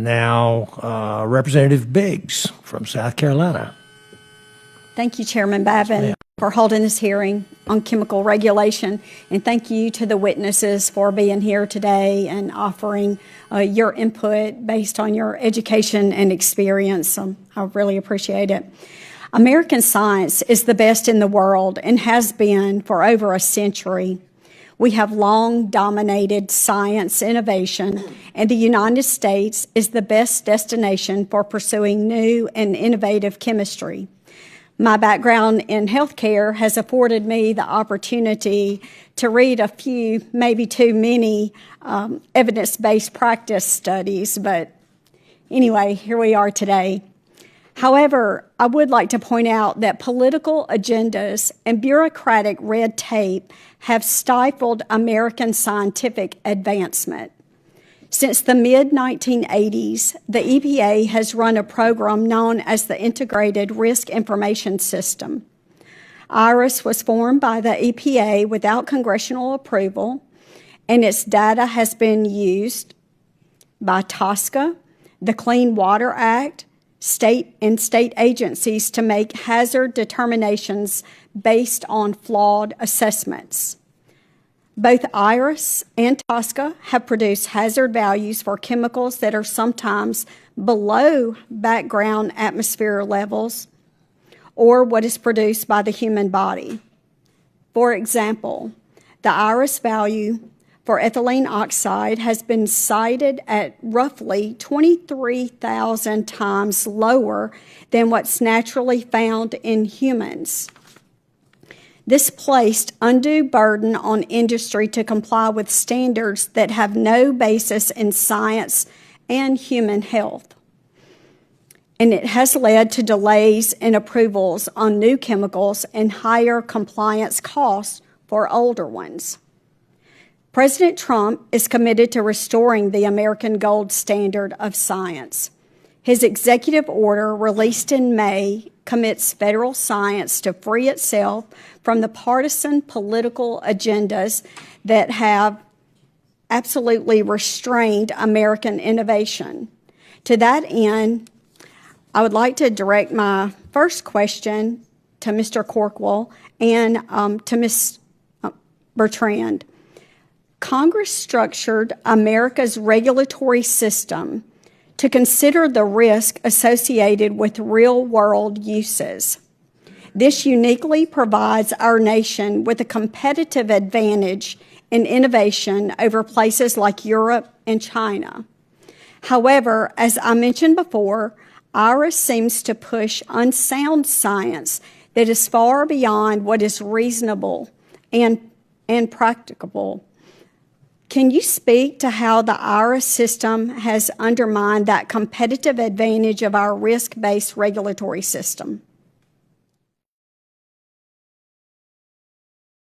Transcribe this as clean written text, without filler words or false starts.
And now Representative Biggs from South Carolina. Thank you, Chairman Babin, for holding this hearing on chemical regulation. And thank you to the witnesses for being here today and offering your input based on your education and experience. I really appreciate it. American science is the best in the world and has been for over a century. We have long dominated science innovation, and the United States is the best destination for pursuing new and innovative chemistry. My background in healthcare has afforded me the opportunity to read a few, maybe too many, evidence-based practice studies, but anyway, here we are today. However, I would like to point out that political agendas and bureaucratic red tape have stifled American scientific advancement. Since the mid-1980s, the EPA has run a program known as the Integrated Risk Information System. IRIS was formed by the EPA without congressional approval, and its data has been used by TSCA, the Clean Water Act, state agencies to make hazard determinations based on flawed assessments. Both IRIS and TSCA have produced hazard values for chemicals that are sometimes below background atmosphere levels or what is produced by the human body. For example, the IRIS value for ethylene oxide has been cited at roughly 23,000 times lower than what's naturally found in humans. This placed undue burden on industry to comply with standards that have no basis in science and human health. And it has led to delays in approvals on new chemicals and higher compliance costs for older ones. President Trump is committed to restoring the American gold standard of science. His executive order, released in May, commits federal science to free itself from the partisan political agendas that have absolutely restrained American innovation. To that end, I would like to direct my first question to Mr. Corkwell and to Ms. Bertrand. Congress structured America's regulatory system to consider the risk associated with real-world uses. This uniquely provides our nation with a competitive advantage in innovation over places like Europe and China. However, as I mentioned before, IRIS seems to push unsound science that is far beyond what is reasonable and practicable. Can you speak to how the IRIS system has undermined that competitive advantage of our risk-based regulatory system?